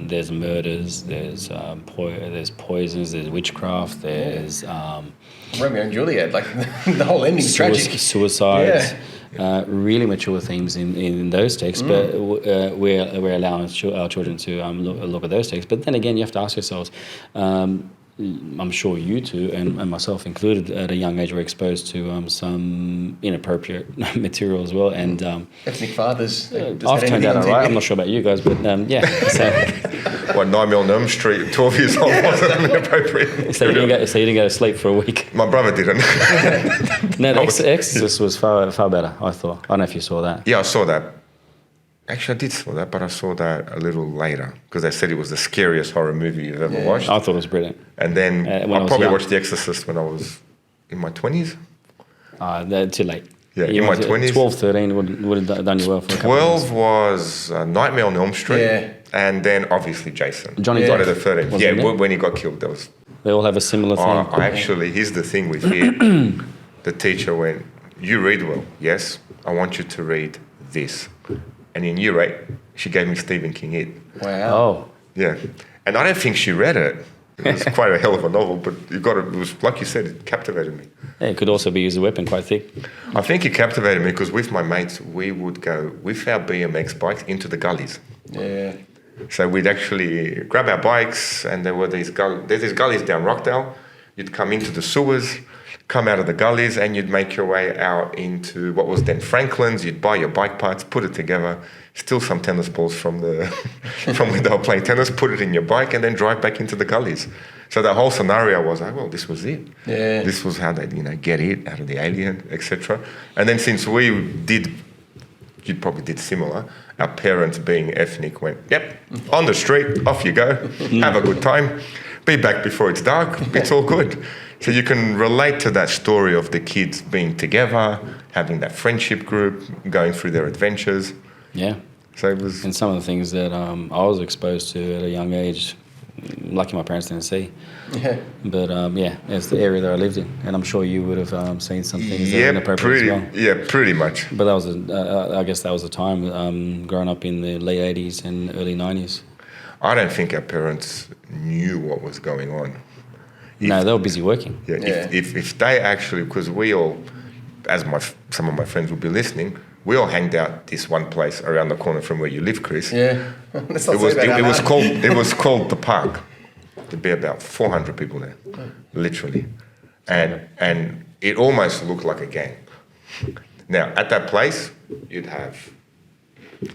S3: there's murders, there's poisons, there's witchcraft, there's
S1: Romeo and Juliet, like the whole ending's tragic.
S3: Suicides. Yeah. Really mature themes in those texts, but we're allowing our children to look at those texts. But then again, you have to ask yourselves, I'm sure you two, and myself included, at a young age were exposed to some inappropriate material as well. And
S1: ethnic fathers.
S3: I've turned out all right. I'm not sure about you guys, but yeah. So,
S2: what, 9 on Elm Street, 12 years old, wasn't inappropriate?
S3: So you didn't go to sleep for a week?
S2: My brother didn't.
S3: No, the Exorcist was far better, I thought. I don't know if you saw that.
S2: Yeah, I saw that. Actually, I did saw that, but I saw that a little later because they said it was the scariest horror movie you've ever watched.
S3: I thought it was brilliant.
S2: And then I probably watched The Exorcist when I was in my 20s.
S3: Too late.
S2: Yeah, in my 20s.
S3: 12, 13 would have done you well for a couple
S2: 12 was Nightmare on Elm Street.
S1: Yeah.
S2: And then obviously Jason.
S3: Johnny
S2: Friday the 13th. Yeah,
S3: it?
S2: when he got killed, that was...
S3: They all have a similar thing.
S2: Here's the thing with it. The teacher went, you read well. Yes, I want you to read this. And in year 8, she gave me Stephen King It.
S1: Wow.
S3: Oh.
S2: Yeah. And I don't think she read it. It was quite a hell of a novel, but it was, like you said, it captivated me.
S3: Yeah, it could also be used as a weapon, quite thick.
S2: I think it captivated me because with my mates, we would go with our BMX bikes into the gullies.
S1: Yeah.
S2: So we'd actually grab our bikes, and there's these gullies down Rockdale. You'd come into the sewers, come out of the gullies, and you'd make your way out into what was then Franklin's. You'd buy your bike parts, put it together, steal some tennis balls from from where they were playing tennis, put it in your bike, and then drive back into the gullies. So the whole scenario was, well, this was it.
S1: Yeah.
S2: This was how they, get it out of the alien, etc. And then since you probably did similar. Our parents, being ethnic, went, yep, on the street, off you go, have a good time, be back before it's dark, it's all good. So you can relate to that story of the kids being together, having that friendship group, going through their adventures.
S3: Yeah.
S2: So it was...
S3: And some of the things that I was exposed to at a young age, lucky my parents didn't see.
S1: Yeah.
S3: But it's the area that I lived in, and I'm sure you would have seen some things that were inappropriate as well.
S2: Yeah, pretty much.
S3: But that was, I guess that was the time, growing up in the late 80s and early 90s.
S2: I don't think our parents knew what was going on.
S3: No, they were busy working.
S2: Yeah. If they actually, because we all, as some of my friends will be listening, we all hanged out this one place around the corner from where you live, Chris.
S1: Yeah.
S2: It was called the Park. There'd be about 400 people there, literally, and it almost looked like a gang. Now, at that place, you'd have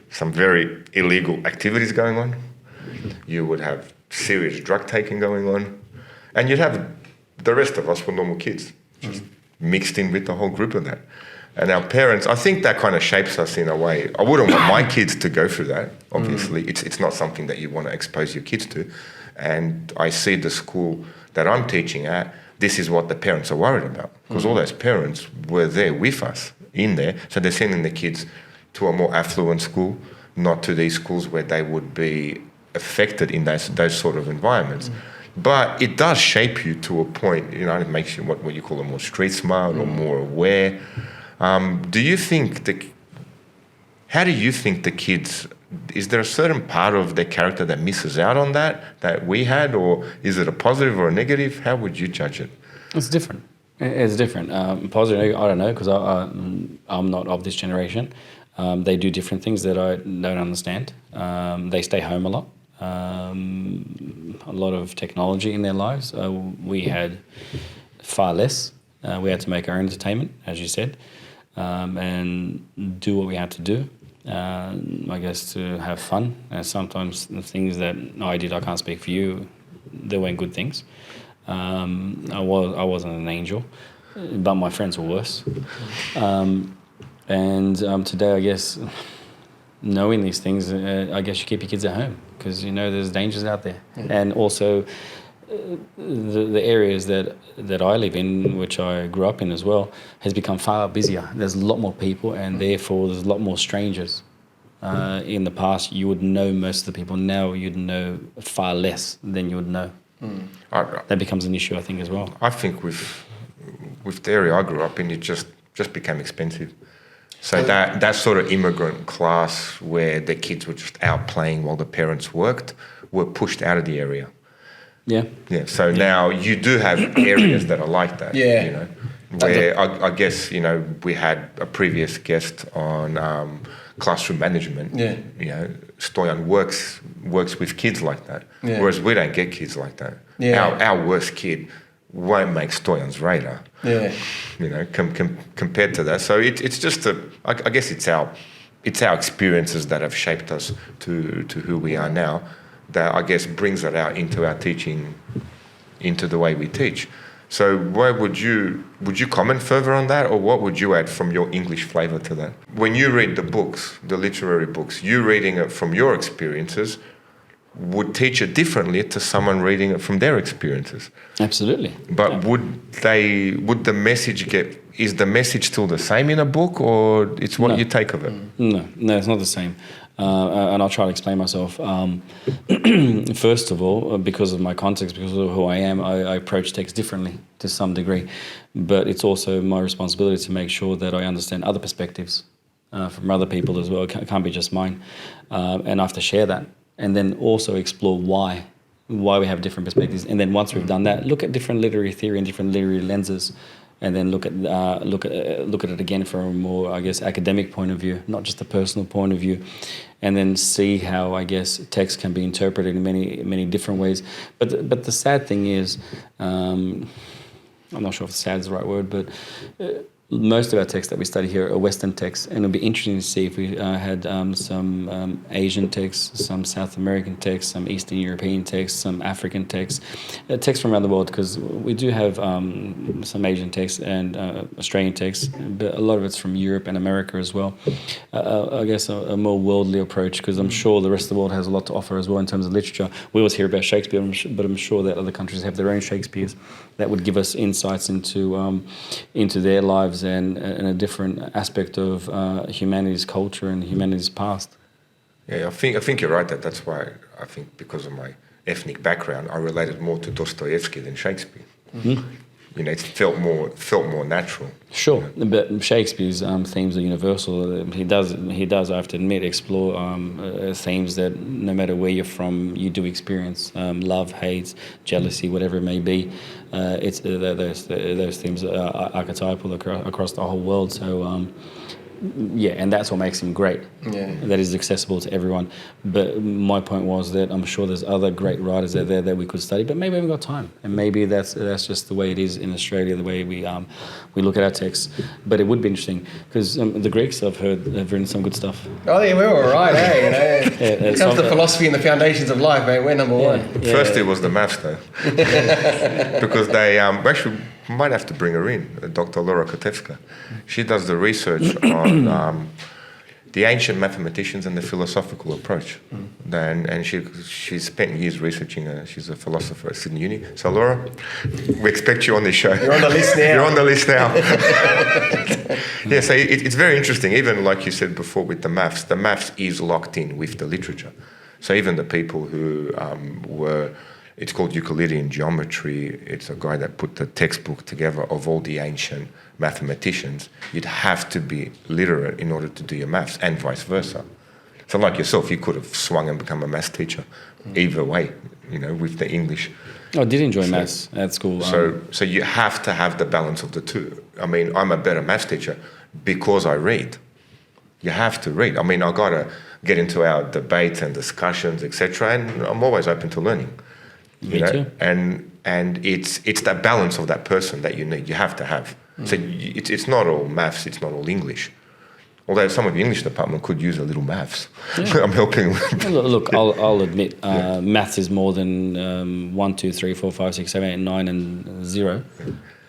S2: some very illegal activities going on. You would have serious drug taking going on. And you'd have the rest of us were normal kids, just mixed in with the whole group of that. And our parents, I think that kind of shapes us in a way. I wouldn't want my kids to go through that, obviously. It's not something that you want to expose your kids to. And I see the school that I'm teaching at, this is what the parents are worried about. Because all those parents were there with us, in there. So they're sending the kids to a more affluent school, not to these schools where they would be affected in those sort of environments. But it does shape you to a point, you know, it makes you what you call a more street smart or more aware. Do you think how do you think the kids, is there a certain part of their character that misses out on that we had, or is it a positive or a negative? How would you judge it?
S3: It's different. It's different. Positive, I don't know, because I'm not of this generation. They do different things that I don't understand. They stay home a lot. A lot of technology in their lives. We had far less. We had to make our own entertainment, as you said, and do what we had to do. I guess to have fun. And sometimes the things that I did, I can't speak for you, they weren't good things. I wasn't an angel, but my friends were worse. And today, I guess, knowing these things, I guess you keep your kids at home because you know there's dangers out there. And also, the areas that I live in, which I grew up in as well, has become far busier. There's a lot more people, and therefore there's a lot more strangers. In the past, you would know most of the people. Now you'd know far less than you would know. That becomes an issue, I think, as well.
S2: I think with the area I grew up in, it just became expensive. So that sort of immigrant class where the kids were just out playing while the parents worked were pushed out of the area.
S3: Yeah.
S2: Yeah. So now you do have areas that are like that.
S1: Yeah.
S2: You know, where I guess, you know, we had a previous guest on classroom management.
S1: Yeah.
S2: You know, Stoyan works with kids like that.
S1: Yeah.
S2: Whereas we don't get kids like that.
S1: Yeah.
S2: Our worst kid won't make Stoyan's radar.
S1: Yeah.
S2: You know, compared to that. So it's just I guess it's our experiences that have shaped us to who we are now. That I guess brings it out into our teaching, into the way we teach. So why would you comment further on that, or what would you add from your English flavour to that? When you read the books, the literary books, you reading it from your experiences would teach it differently to someone reading it from their experiences.
S3: Absolutely.
S2: But would the message is the message still the same in a book, or it's what you take of it?
S3: No, it's not the same. And I'll try to explain myself. First of all, because of my context, because of who I am, I approach text differently to some degree. But it's also my responsibility to make sure that I understand other perspectives from other people as well. It can't be just mine. And I have to share that. And then also explore why we have different perspectives. And then once we've done that, look at different literary theory and different literary lenses, and then look at it again from a more, I guess, academic point of view, not just a personal point of view, and then see how, I guess, text can be interpreted in many different ways. But the sad thing is, I'm not sure if sad is the right word, but most of our texts that we study here are Western texts, and it'll be interesting to see if we had some Asian texts, some South American texts, some Eastern European texts, some African texts, texts from around the world, because we do have some Asian texts and Australian texts, but a lot of it's from Europe and America as well. I guess a more worldly approach, because I'm sure the rest of the world has a lot to offer as well in terms of literature. We always hear about Shakespeare, but I'm sure that other countries have their own Shakespeares that would give us insights into their lives and a different aspect of humanity's culture and humanity's past.
S2: Yeah, I think you're right. That's why I think because of my ethnic background, I related more to Dostoevsky than Shakespeare. Mm-hmm. You know, it felt more natural.
S3: Sure, but Shakespeare's themes are universal. He does, I have to admit, explore themes that no matter where you're from, you do experience. Love, hate, jealousy, whatever it may be. Those themes are archetypal across the whole world. So Yeah, and that's what makes him great.
S1: Yeah.
S3: That is accessible to everyone. But my point was that I'm sure there's other great writers out there that we could study, but maybe we haven't got time. And maybe that's just the way it is in Australia, the way we look at our texts. But it would be interesting because the Greeks, I've heard, have written some good stuff.
S1: Oh, yeah, we're all right, eh? You know, when it comes to philosophy and the foundations of life, mate, we're number one.
S3: Yeah.
S2: First it was the maths though, because they actually might have to bring her in, Dr. Laura Kotevska. She does the research on the ancient mathematicians and the philosophical approach. And she spent years researching, she's a philosopher at Sydney Uni. So Laura, we expect you on this show.
S1: You're on the list now.
S2: You're on the list now. Yeah, so it's very interesting, even like you said before with the maths is locked in with the literature. So even the people who it's called Euclidean geometry. It's a guy that put the textbook together of all the ancient mathematicians. You'd have to be literate in order to do your maths, and vice versa. So like yourself, you could have swung and become a maths teacher either way, with the English.
S3: I did enjoy maths at school.
S2: So you have to have the balance of the two. I mean, I'm a better maths teacher because I read. You have to read. I mean, I got to get into our debates and discussions, etc., and I'm always open to learning.
S3: Me too.
S2: And it's that balance of that person that you need. You have to have. So it's not all maths. It's not all English. Although some of the English department could use a little maths. Yeah. I'm helping.
S3: Look, I'll admit, maths is more than 1, 2, 3, 4, 5, 6, 7, 8, 9, and 0.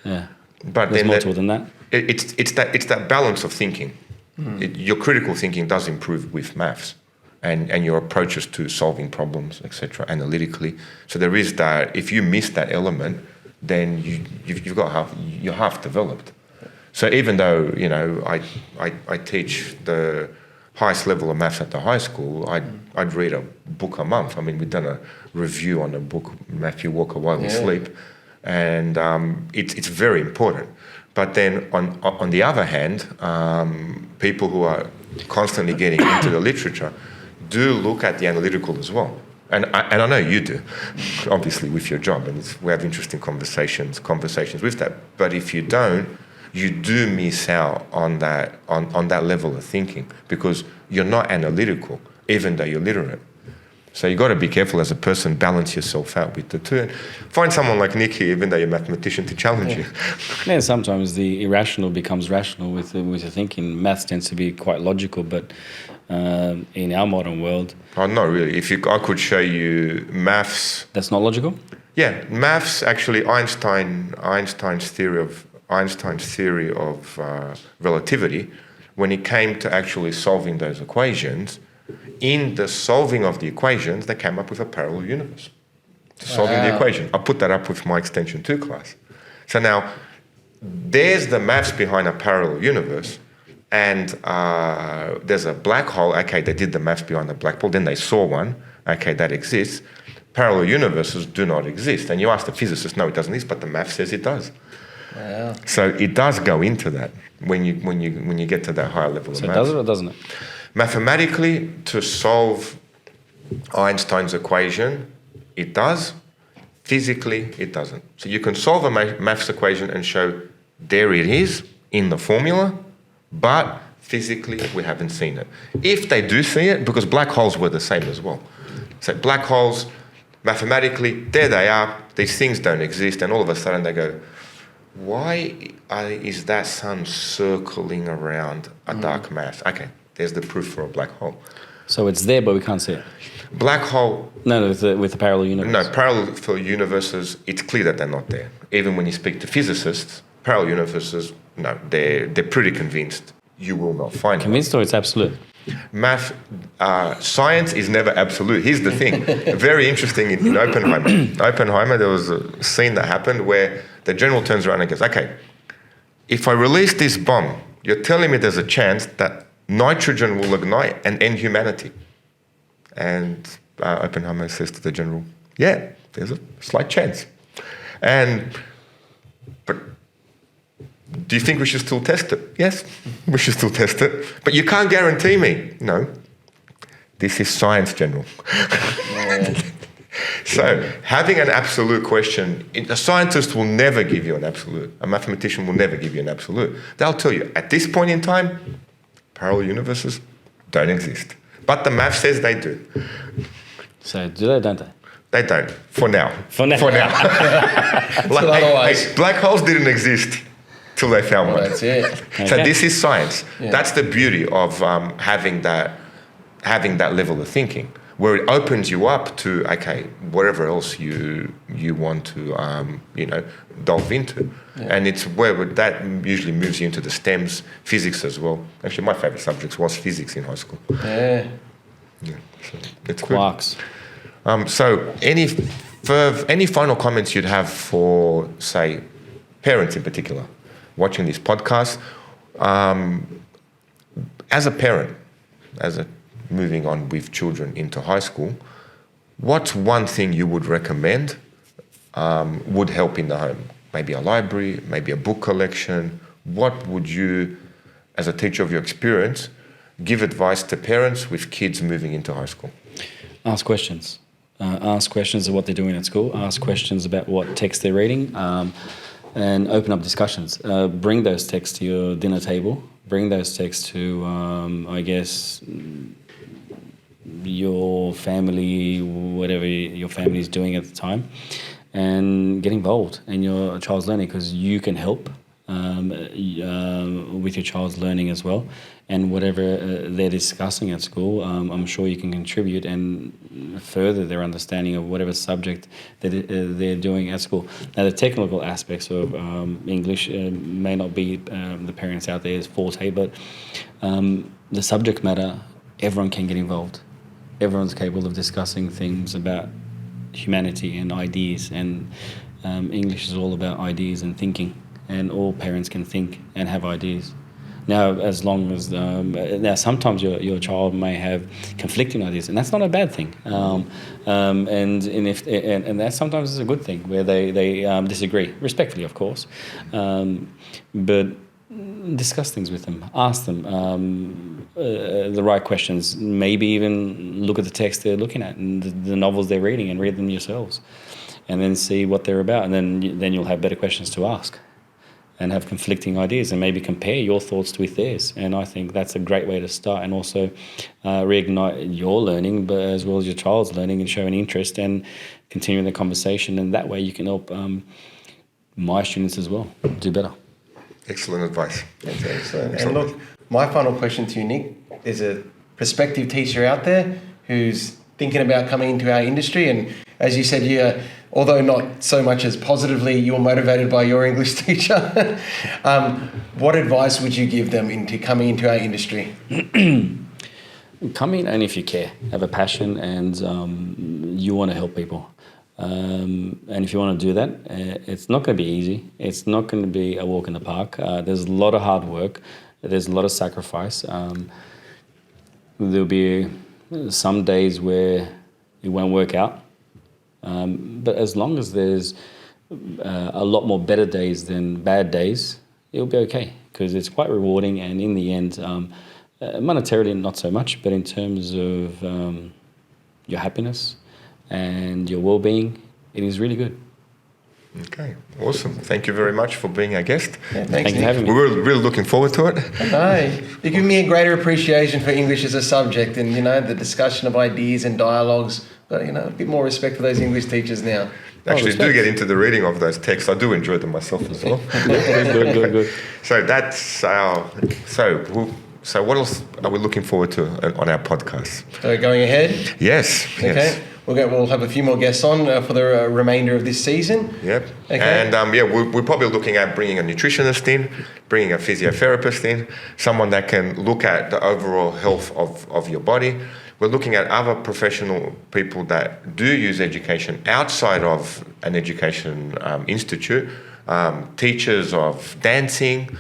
S3: Yeah.
S2: But
S3: there's
S2: then
S3: more to it than that.
S2: It's that balance of thinking. Your critical thinking does improve with maths. And your approaches to solving problems, etc., analytically. So there is that. If you miss that element, then you're half developed. So even though I teach the highest level of maths at the high school, I'd read a book a month. I mean, we've done a review on the book Matthew Walker While We Sleep, and it's very important. But then on the other hand, people who are constantly getting into the literature do look at the analytical as well. And I know you do, obviously, with your job, and we have interesting conversations with that. But if you don't, you do miss out on that level of thinking because you're not analytical, even though you're literate. So you got to be careful as a person, balance yourself out with the two. And find someone like Nick here, even though you're a mathematician, to challenge you.
S3: Yeah, sometimes the irrational becomes rational with your thinking. Maths tends to be quite logical, but in our modern world...
S2: Oh, not really. I could show you maths...
S3: That's not logical?
S2: Yeah, maths, actually, Einstein's theory of relativity, when it came to actually solving those equations, in the solving of the equations, they came up with a parallel universe. Solving the equation. I put that up with my Extension 2 class. So now, there's the maths behind a parallel universe, and there's a black hole. Okay, they did the maths behind the black hole, then they saw one. Okay, that exists. Parallel universes do not exist. And you ask the physicist, no, it doesn't exist, but the math says it does.
S1: Wow.
S2: So it does go into that when you get to that higher level of math.
S3: So does it or doesn't it?
S2: Mathematically, to solve Einstein's equation, it does. Physically, it doesn't. So you can solve a maths equation and show there it is in the formula, but physically we haven't seen it. If they do see it, because black holes were the same as well. So black holes, mathematically, there they are, these things don't exist, and all of a sudden they go, why is that sun circling around a dark mass? Okay, there's the proof for a black hole.
S3: So it's there, but we can't see it.
S2: Black hole...
S3: No, with the parallel universe.
S2: No, parallel for universes, it's clear that they're not there. Even when you speak to physicists, parallel universes, no, they're pretty convinced you will not find
S3: Convinced or it's absolute?
S2: Science is never absolute. Here's the thing. Very interesting in Oppenheimer, there was a scene that happened where the general turns around and goes, okay, if I release this bomb, you're telling me there's a chance that nitrogen will ignite and end humanity. And Oppenheimer says to the general, yeah, there's a slight chance. But do you think we should still test it? Yes, we should still test it. But you can't guarantee me. No, this is science, General. So having an absolute question, a scientist will never give you an absolute. A mathematician will never give you an absolute. They'll tell you, at this point in time, parallel universes don't exist. But the math says they do.
S3: So do they, don't they?
S2: They don't, for now.
S3: For now.
S2: Hey, black holes didn't exist till they found one.
S1: That's it.
S2: So this is science.
S1: Yeah.
S2: That's the beauty of having that level of thinking, where it opens you up to, okay, whatever else you want to delve into.
S1: Yeah.
S2: And it's where that usually moves you into the STEMs, physics as well. Actually, my favorite subject was physics in high school.
S1: Yeah.
S2: Yeah, so it's
S3: Quarks.
S2: good. So any final comments you'd have for, say, parents in particular watching this podcast? As a parent, moving on with children into high school, what's one thing you would recommend would help in the home? Maybe a library, maybe a book collection. What would you, as a teacher of your experience, give advice to parents with kids moving into high school?
S3: Ask questions. Ask questions of what they're doing at school. Ask questions about what text they're reading, and open up discussions. Bring those texts to your dinner table. Bring those texts to, your family, whatever your family is doing at the time, and get involved in your child's learning, because you can help with your child's learning as well. And whatever they're discussing at school, I'm sure you can contribute and further their understanding of whatever subject that they're doing at school. Now, the technical aspects of English may not be the parents out there's forte, but the subject matter, everyone can get involved. Everyone's capable of discussing things about humanity and ideas, and English is all about ideas and thinking, and all parents can think and have ideas. Now, as long as now, sometimes your child may have conflicting ideas, and that's not a bad thing. And that sometimes is a good thing, where they disagree respectfully, of course, but discuss things with them. Ask them the right questions. Maybe even look at the text they're looking at and the novels they're reading, and read them yourselves, and then see what they're about. And then you'll have better questions to ask, and have conflicting ideas, and maybe compare your thoughts with theirs. And I think that's a great way to start, and also reignite your learning, but as well as your child's learning, and show an interest and continuing the conversation. And that way you can help my students as well do better.
S2: Excellent advice.
S1: That's excellent. And look, my final question to you, Nick, there's a prospective teacher out there who's thinking about coming into our industry, and as you said, although not so much as positively, you're motivated by your English teacher. What advice would you give them into coming into our industry?
S3: Come in, and if you care, have a passion, and you want to help people. And if you want to do that, it's not going to be easy. It's not going to be a walk in the park. There's a lot of hard work. There's a lot of sacrifice. There'll be some days where it won't work out. But as long as there's a lot more better days than bad days, it'll be okay, because it's quite rewarding. And in the end, monetarily not so much, but in terms of your happiness and your well-being, it is really good.
S2: Okay, awesome. Thank you very much for being our guest.
S1: Yeah, thanks,
S3: Thank you
S1: Nick.
S3: for having me.
S2: We were really looking forward to it.
S1: No, you give me a greater appreciation for English as a subject, and the discussion of ideas and dialogues. But a bit more respect for those English teachers now.
S2: Actually, do get into the reading of those texts. I do enjoy them myself as well.
S3: Good.
S2: So that's our. So what else are we looking forward to on our podcast?
S1: So going ahead.
S2: Yes.
S1: Okay.
S2: Yes.
S1: We'll have a few more guests on for the remainder of this season.
S2: Yep.
S1: Okay.
S2: And we're probably looking at bringing a nutritionist in, bringing a physiotherapist in, someone that can look at the overall health of your body. We're looking at other professional people that do use education outside of an education institute, teachers of dancing,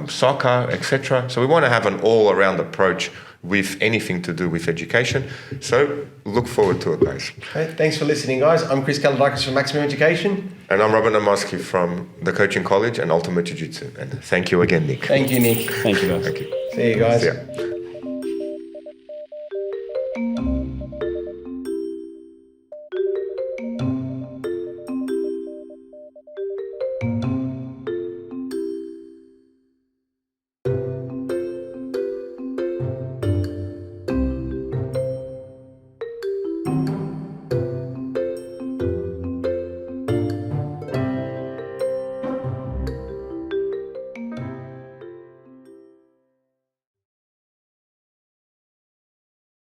S2: soccer, etc. So we want to have an all-around approach with anything to do with education. So look forward to it, guys.
S1: Okay, thanks for listening, guys. I'm Chris Kaladakis from Maximum Education.
S2: And I'm Robert Namoski from the Coaching College and Ultimate Jiu-Jitsu. And thank you again, Nick.
S1: Thank you, Nick.
S3: Thank you, guys.
S2: Thank you.
S1: See you guys.
S2: See ya.